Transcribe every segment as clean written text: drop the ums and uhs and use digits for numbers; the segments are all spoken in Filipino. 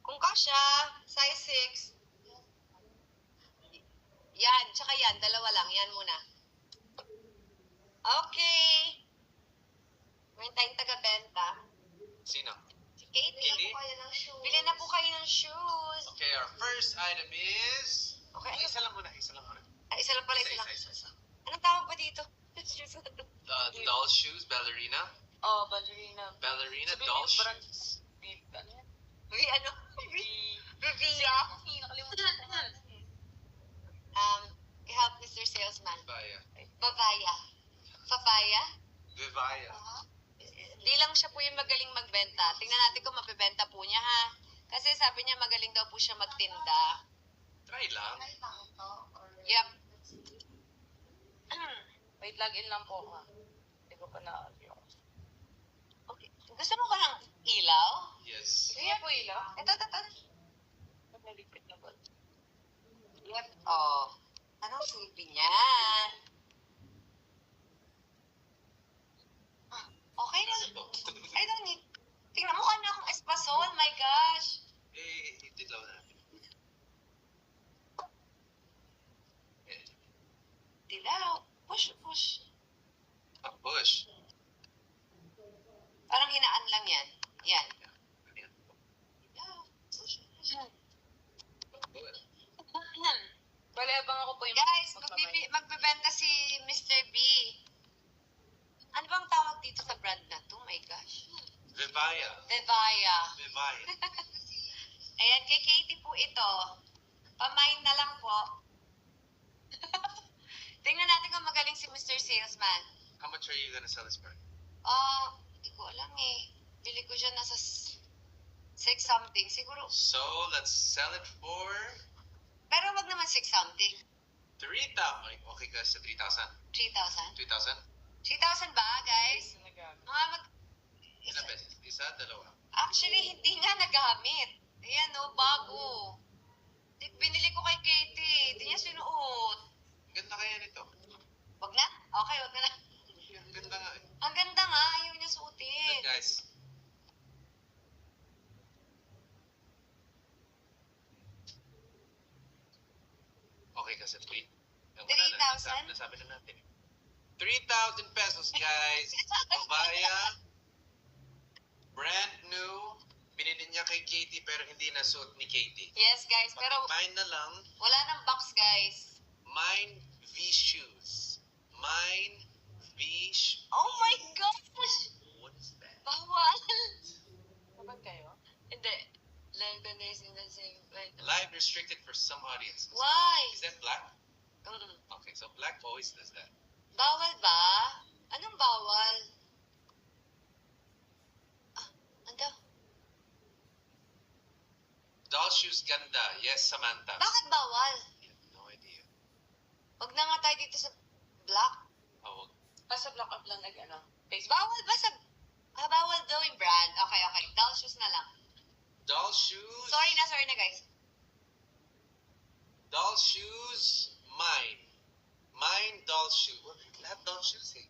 Kung kasya, size 6. Yan, tsaka yan. Dalawa lang. Yan muna. Okay. Meron tayong taga-benta. Sino? Si Katie. Bili na po kayo ng shoes. Okay, our first item is... Okay, ano? Isa lang muna, isa lang muna. Isa lang pala, isa lang. Isa. Anong tawag ba dito? Doll shoes, ballerina. Oh, ballerina. Ballerina, doll shoes. Ano? Revia. I-help Mr. Salesman. Vivaya. Babaya. Papaya? Vivaya. Di lang siya po yung magaling magbenta. Tingnan natin kung mabibenta po niya, ha? Kasi sabi niya magaling daw po siya magtinda. Try lang. Yep. Wait, login lang po ha. Hindi ko pa na-yung. Okay. Gusto mo ba ng ilaw? Yes. Kaya po ilaw? Ito. Naligpit na ba? Yep. Oh. Anong silbi niyan? Okay na. I don't need. Tingnan mo ka na akong espasol. My gosh. Ditlaw na. Dilaw. Push. Bush. Parang hinaan lang yan. Yan. Dilaw. Push. Bale, abang ako po yung... Guys, magbebenta si Mr. B. Ano bang tawag dito sa brand na to? My gosh. Vivaya. Vivaya. Vivaya. Ayan, kay Katie po ito. Pamain na lang po. Tingnan natin kung magaling si Mr. Salesman. How much are you gonna sell this for? Hindi ko alam eh. Bili ko siya nasa 6 something. Siguro. So, let's sell it for... Pero wag naman 6 something. 3,000. Okay ka sa 3,000? 3,000. 3,000? 3,000 ba, guys? Ilang beses? Isa, dalawa. Actually, hindi nga nagamit. Ayan, bago. Binili ko kay Katie. Hindi niya sinuot. Ganda kaya nito. Wag na? Okay, wag na. Ang ganda nga eh. Ang ganda nga. Ayaw niya suotin. Look guys. Okay ka sa tweet? 3,000? Nasabi na natin. 3,000 pesos guys. Vivaya. Brand new. Binili niya kay Katie pero hindi na suot ni Katie. Yes, guys. Pero Mine na lang. wala nang box, guys. Mine V shoes. Mine V shoes. Oh my gosh! What is that? Bawal! Kapag kayo? Hindi. Like the days in the same like. Live restricted for some audiences. Why? Is that black? Mm-mm. Okay, so black always does that. Bawal ba? Anong bawal? Ano? Doll shoes ganda. Yes, Samantha. Bakit bawal? I have no idea. Wag na nga tayo dito sa black. Oh, Basta block up lang nag-ano. Facebook. Bawal ba sa... bawal daw yung brand. Okay. Doll shoes na lang. doll shoes. Sorry na guys. Doll shoes. Mine. Mine doll shoes. Lahat doll shoes eh.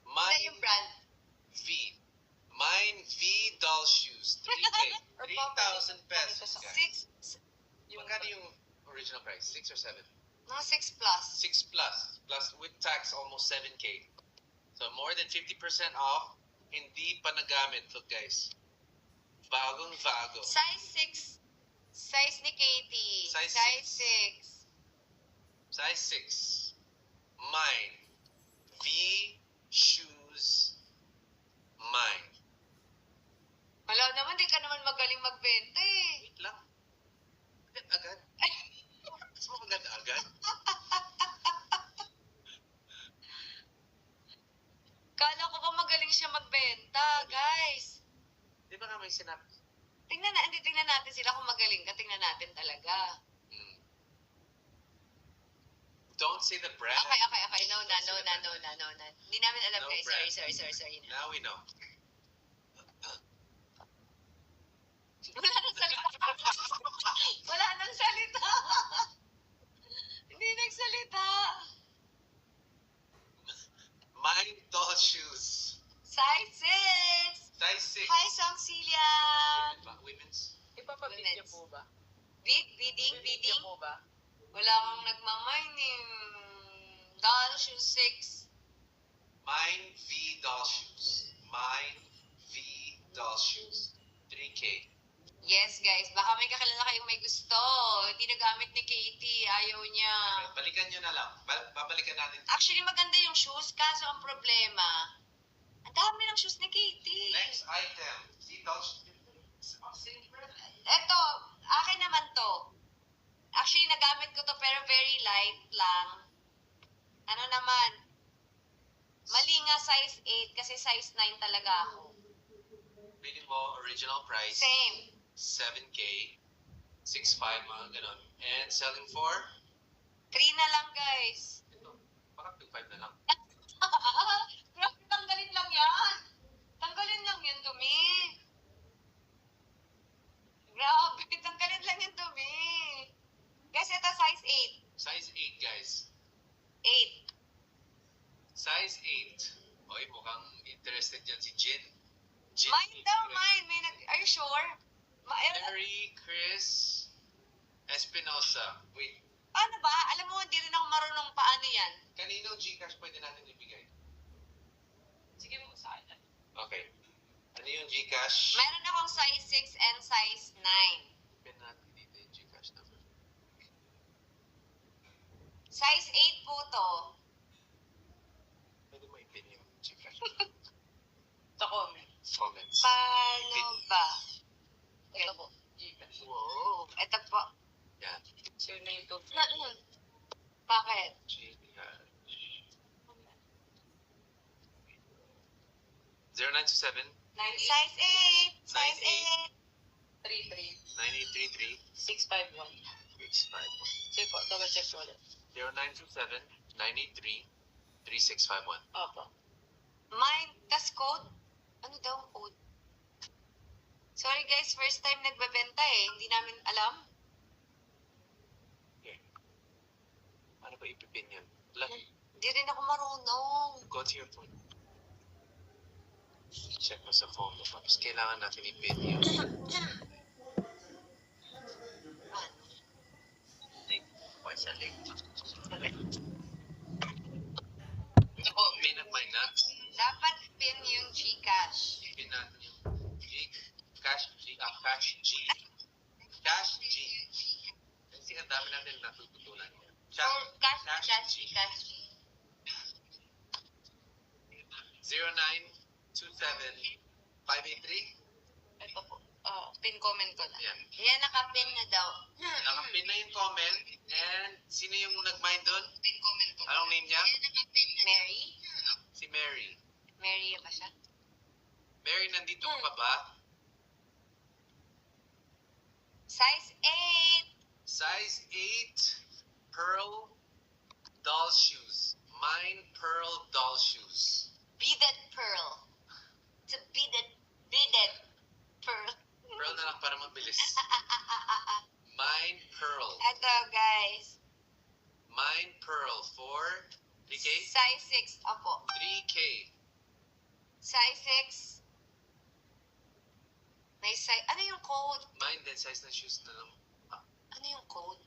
Ano Mine yung brand? V. Mine V doll shoes. 3K. 3,000 pesos guys. 6. Magkano yung original price? 6 or 7? Mga 6 plus. 6 plus. Plus with tax almost 7K. So more than 50% off. Hindi pa nagamit. Look guys. Bagong bago. Size 6. Size ni Katie. Size Size 6. Mine. V shoes. Mine. Wala naman, di ka naman magaling magbenta eh. Wait lang. Agad. Gusto mo agad? Kala ko ba magaling siya magbenta, guys. Di ba nga may sinabi? Tingnan natin sila kung magaling ka. Tingnan natin talaga. Don't say the brand. Okay. No. Hindi namin alam, No guys. brand. Sorry. Now we know. Wala nang salita. Hindi nagsalita. Mine doll shoes. Size 6. Size 6. Hi, Sam Celia. Women's. Nagpapabidyo po ba? Bidding? Bibidyo po ba? Wala kang nagmamining. Doll shoes 6. Mine V doll shoes. Mine V doll shoes. 3K. Yes, guys. Baka may kakilala kayong may gusto. Hindi nagamit ni Katie. Ayaw niya. Balikan nyo na lang. Babalikan natin. Actually, maganda yung shoes. Kaso ang problema, ang dami ng shoes ni Katie. Next item. See doll shoes. Eto, akin naman to. Actually, nagamit ko to pero very light lang. Ano naman? Mali nga size 8 kasi size 9 talaga ako. Reading mo, original price. Same. 7K. 6.5, mga ganon. And selling for? 3 na lang, guys. Ito. Baka 2.5 na lang. Grabe, tanggalin lang yan. Tanggalin lang yung dumi. Grabe, tanggalin lang yung dumi. Guys, ito size Size 8, guys. 8. 8. Size 8. Oy, mukhang interested yan si Jin. Jin. Mine daw, mine. Are you sure? Mary Chris Espinosa. Wait, Paano ba? Alam mo, hindi rin ako marunong paano yan. kanino Gcash pwede natin ibigay? Sige mo sa akin. Okay. Ano yung Gcash? Meron akong size 6 and size 9. Pin natin dito yung Gcash number. Size 8 po to. Pwede mo ipin yung Gcash. Sa comments. Comments. Paano ba? Ito po. Gcash. Wow. Ito po. Yan. So na YouTube. Bakit? Gcash. 0927 Size 8. Size 8. 33 9833 651. 651. Sige po, double check ko ulit. 0927 983 3651. Opo. Mine, tas code? Ano daw ang code? Sorry guys, first time nagbebenta eh. Hindi namin alam. Okay. Ano ba ipipin yan? Wala. Hindi rin ako marunong. Go to your phone. Check mo sa phone mo. Tapos kailangan natin ipin yung... Okay, sa link. Ito po, pin at mine na. Dapat pin yung Gcash. Pin natin yung Cash G. Cash G. Kasi ang dami natin natututunan niya. Cash. 0927-583. Ito po. Pin comment ko na. Ayan. Yan, nakapin na daw. Nakapin na yung comment. And sino yung nag-mind doon? Pin comment ko. Anong name niya? Mary? Si Mary. Mary ba siya? Mary, nandito ka ba? Size 8. Size 8 pearl doll shoes. Mine pearl doll shoes. Beaded pearl. It's a beaded pearl. Pearl na lang para mabilis. Mine pearl. Ito guys. Mine pearl for 3K? Size 6. Apo. 3K. Size 6. May size. Ano yung code? Mine din size ng shoes na lang. Ano yung code?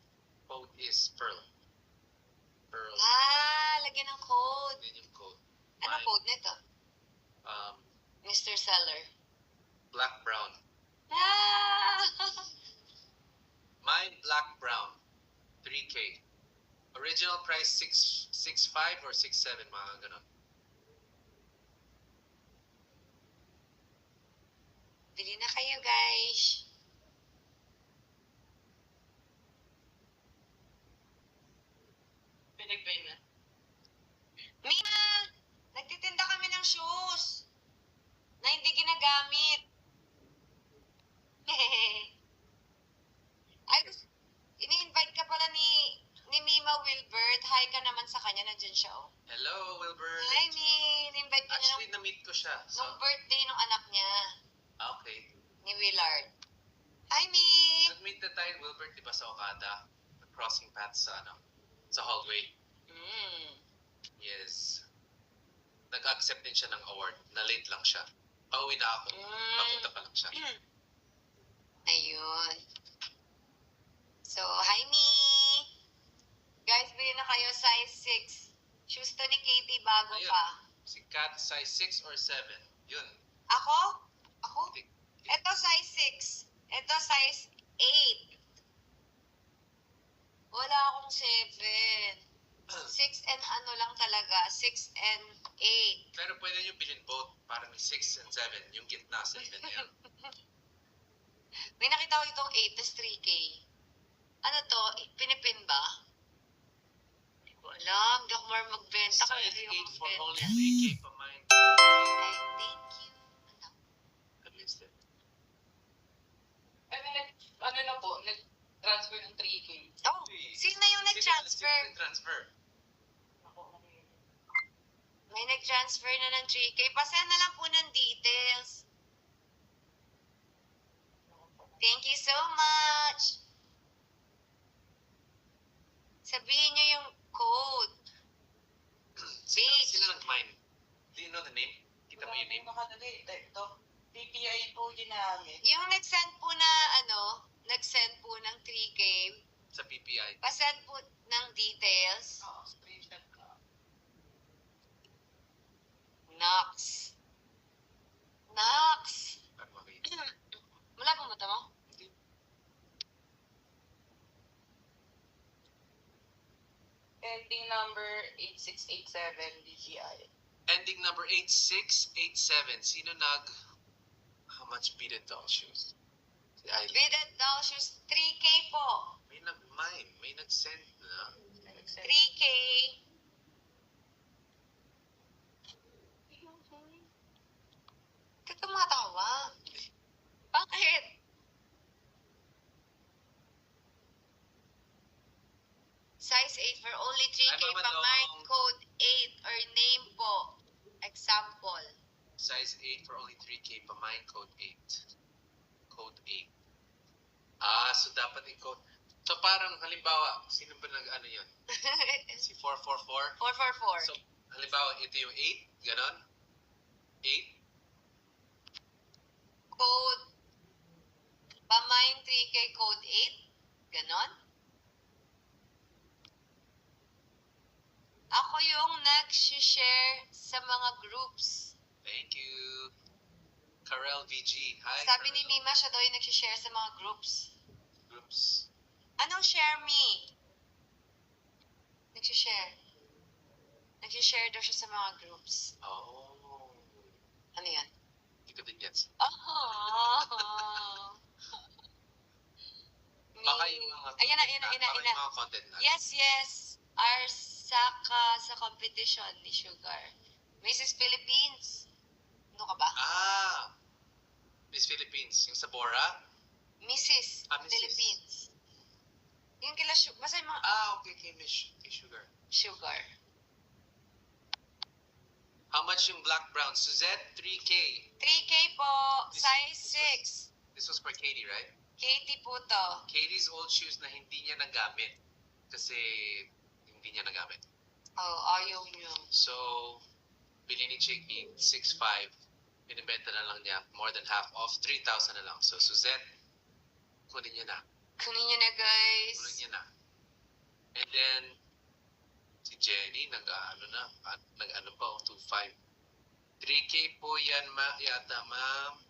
Code is pearl. Pearl. Lagyan ng code. Yun yung code. Ano Mine, code nito? Um, Mr. Seller. black brown. Ah! Mine black brown. 3K. Original price 6.5 or 6.7, mga ganon. Bili na kayo guys. Pinag-pay na. Mina! Nagtitinda kami ng shoes na hindi ginagamit. Ay, ini-invite ka pala ni Mima Wilbert. Hi ka naman sa kanya. Nandyan siya, oh. Hello, Wilbur. Hi, Mi. In-invite ko niya Actually, na-meet ko siya. So, nung birthday ng anak niya, okay. ni Willard. Hi, Mi. Nag-meet na tayo, Wilbur, di ba, sa Okada? Crossing paths sa, sa hallway. Yes. Nag-accept din siya ng award. Na-late lang siya. Pauwi na ako. Papunta pa lang siya. Ayun. So, hi, me! Guys, bili na kayo size 6. Shoes to ni Katie bago Ayun. pa. Si Kat, size 6 or 7? Yun. Ako? Hindi. Ito size 6. Ito size 8. Wala akong 7. 6 and ano lang talaga. 6 and 8. Pero pwede nyo bilhin both. Parang may 6 and 7. Yung gitna sa na yan. May nakita ko itong 8, tas 3K. Ano to? Pinipin ba? Hindi ko alam. Hindi ako marunong magbenta. Kaya Size hindi 8 ako for magbenta. only 3K pa mine. Ay, thank you. Ano? I missed it. Ano na po, nag-transfer ng 3K. Oh, sino na yung nag-transfer? Sino nag-transfer? Ako, ano yun? May nag-transfer na ng 3K. Pasend na lang po ng details. Thank you so much. Sabihin niyo yung code. Sino nag-mine? Do you know the name? Kita mo yung name? Nakalagay. Ito. PPI po ginamit. Yung nag-send po na nag-send po ng 3K, Sa PPI. pasend po ng details. Oo, screenshot ka. Nox. Nox. Para makita. Wala bang mata mo? Hindi. Ending number 8687 DGI. Ending number 8687. Sino nag... How much beaded doll shoes? Si Aileen. Bidded doll shoes, 3K po. May nag-mine. May nag-send na. 3K. Ba't ka matawa? Bakit? Size 8 for only 3K Ay, Mama pa Dong. mine code 8 or name po. Example. Size 8 for only 3K pa mine. Code 8. Code 8. Ah, so dapat i-code. So parang halimbawa, sino ba nag-ano yun? Si 444? 444. So halimbawa, ito yung 8. Ganon? 8. Code pamine 3K code 8. Ganon? Ako yung nag-share sa mga groups. Thank you. Karel VG. Hi, Sabi ni Karel. Mima, siya daw yung nag-share sa mga groups. Groups. Anong share me? Nag-share. Nag-share daw siya sa mga groups. Oh. Ano yan? Hindi ko din gets. Oh. Baka yung mga... Ayan na, ayan na, ayan na, baka ayan na. yung mga content natin. Yes, yes. Our saka sa competition ni Sugar. Mrs. Philippines. Ano ka ba? Ah! Miss Philippines. Yung sa Bora? Mrs. Ah, Mrs. Philippines. Yung kila Sugar. Basta yung mga Ah, okay. Kay Miss kay Sugar. Sugar. How much yung black brown? Suzette, 3K. 3K po. Size 6. This was for Katie, right? Katie po to. Katie's old shoes na hindi niya nagamit. Kasi hindi niya nagamit. Oh, ayaw niyo. So, bili ni Chicky, 6.5. Binibenta na lang niya, more than half off, 3,000 na lang. So, Suzette, kunin niya na. Kunin niyo na, guys. Kunin niya na. And then, si Jenny, nag-ano pa, 2.5. 3K po yan, yata, ma'am.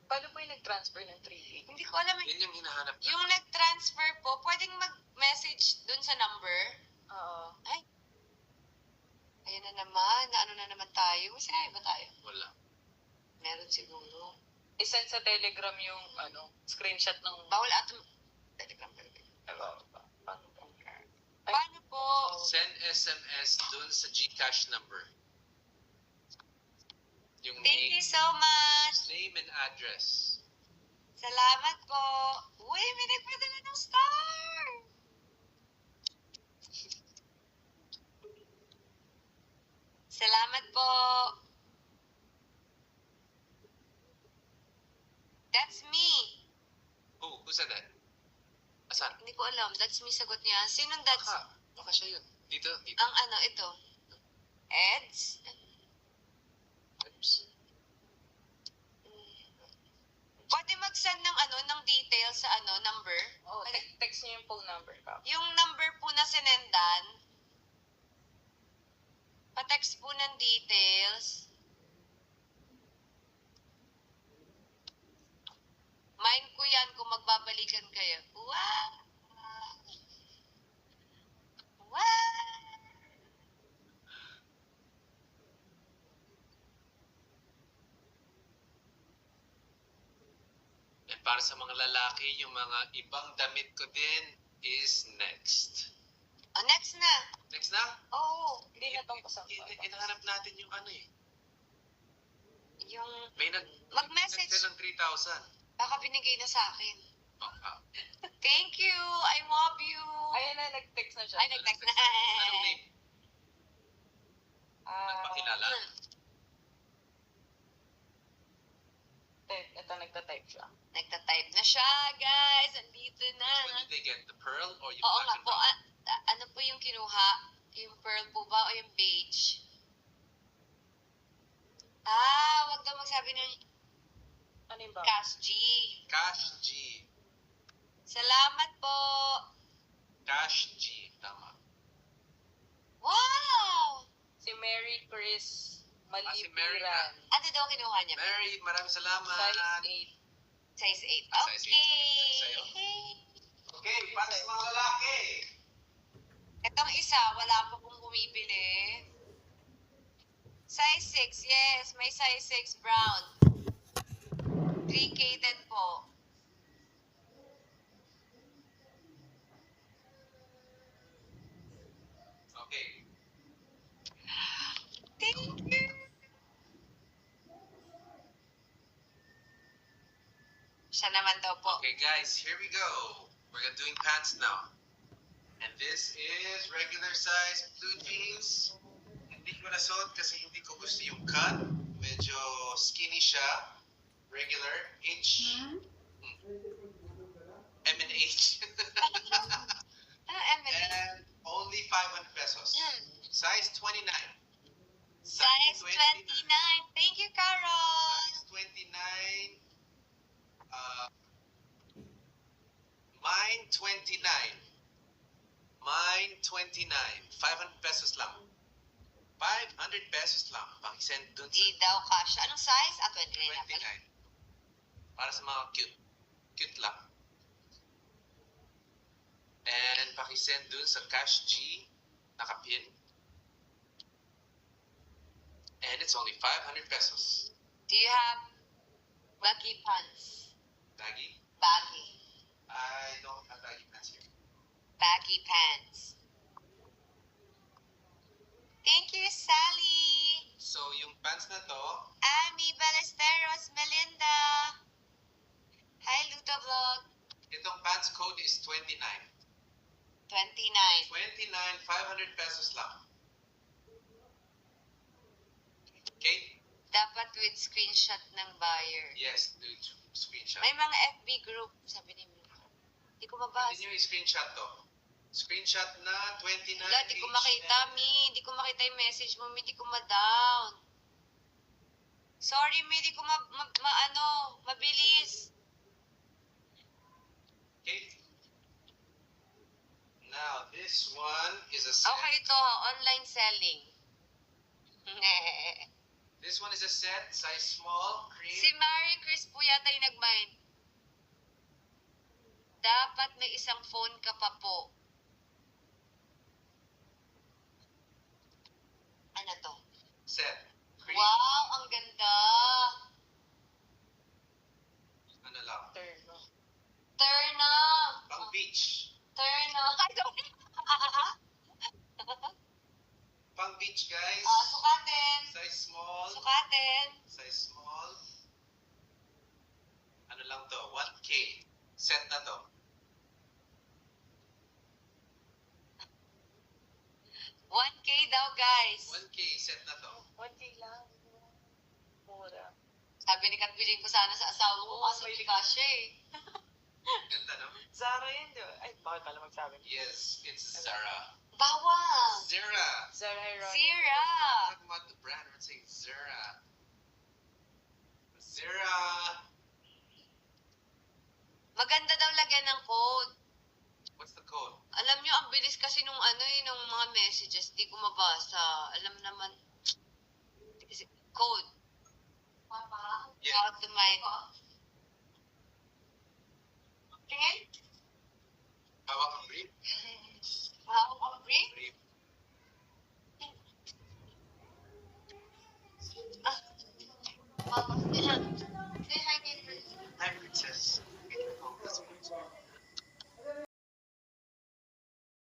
Paano po yung nag-transfer ng 3K? Hindi ko alam. Yan yung hinahanap na. Yung nag-transfer po, pwedeng mag-message dun sa number. Oo. Ay. Ayun na naman. Ano na naman tayo? May sinabi ba tayo? Wala. Meron siguro. I-send sa Telegram yung screenshot ng... Bawal ato. Telegram. Paano po? Send SMS dun sa GCash number. Yung Thank you so much. name and address. Salamat po. Uy, may nagpadala ng star. Salamat po. That's me. Who said that? Asan? Hindi ko alam. That's me sagot niya. Sinong that's? Baka siya yun. Dito. Ang ano, ito. Eds? Oops. Pwede mag-send ng ng details sa number? Oh, text niyo yung phone number ka. Yung number po na sinendan, pa-text po ng details. Mind ko yan kung magbabalikan kayo. Wow! Wow! And para sa mga lalaki, yung mga ibang damit ko din is next. Oh, next na. Next na? Oo. Hindi na tong kasama. Inahanap natin yung ano eh. Yung, May Mag-message. nag-send ng 3,000. baka binigay na sa akin. Baka. Thank you. I love you. Ayun na, nag-text na siya. Ay, nag-text na. Anong name? Ah, Nagpakilala? ito, nagta-type siya. Nagta-type na siya, guys. Andito na. When did they get? The pearl or yung Oo black nga and po. brown? Ano po yung kinuha? Yung pearl po ba o yung beige? Wag daw magsabi ng Ano yung ba? Cash G. Cash G. Salamat po. Cash G. Tama. Wow! Si Mary Chris si Mary Malipiran. Ano daw kinuha niya? Mary, maraming salamat. Size 8. Size 8. Size Okay. 8. Sa'yo. Okay, para sa mga lalaki. Itong isa, wala pa pong bumibili. Size 6, yes. May size 6 brown. 3K din po. Okay. Thank you. Siya naman daw po. Okay, guys, here we go. We're doing pants now. And this is regular size blue jeans. Hindi ko nasuot kasi hindi ko gusto yung cut. Medyo skinny siya. Regular. H. M and H. Emily? And only 500 pesos. Size 29. Size 29. Thank you, Carol. Size 29. Mine 29. Mine 29. 500 pesos lang. 500 pesos lang. Pakisend dun sa Di daw kasha. Anong size? 29 na pala. 29. Para sa mga cute. Cute lang. And pakisend dun sa Cash G. Nakapin. And it's only 500 pesos. Do you have baggy pants? Baggy? Baggy. I don't have baggy pants here. Baggy pants. Thank you, Sally. So, yung pants na to, Amy Ballesteros, Melinda. Hi, Luto Vlog. itong pants code is 29. 29. 29, 500 pesos lang. Okay? Dapat with screenshot ng buyer. Yes, do screenshot. May mga FB group, sabi ni Mila. Hindi ko mabasa. Hindi nyo i-screenshot to. Screenshot na 29. Wala, di ko makita, Mi. Di ko makita yung message mo, Mi. Di ko ma-down. Sorry, Mi. Di ko mabilis. Okay? Now, this one is a set. Okay, ito. Online selling. This one is a set, size small, cream. Si Mary Chris po yata yung nag-mind. Dapat may isang phone ka pa po. Ano to? Set. Cream. Wow, ang ganda. Ano lang? Turn, no? Turna. Pang beach. Turna. I don't Pang beach, guys. sukatin. Size small. Sukatin. Size small. Ano lang to? 1K. Set na to. 1K daw, guys. 1K, set na to. 1K lang. Mura. Sabi ni Kat, bilhin ko sana sa asawa ko kaso hindi kasya eh. Ganda, no? Zara yun, di ba? Ay, bakit pala magsabi? Yes, it's Zara. Bawang. Zara. Zara Heron. Sira. Talking about the brand, we're saying Zara. Zara. Maganda lalagyan ng code. What's the code? Alam nyo, ang bilis kasi nung nung mga messages, di ko mabasa. Alam naman, code. Yeah. How to my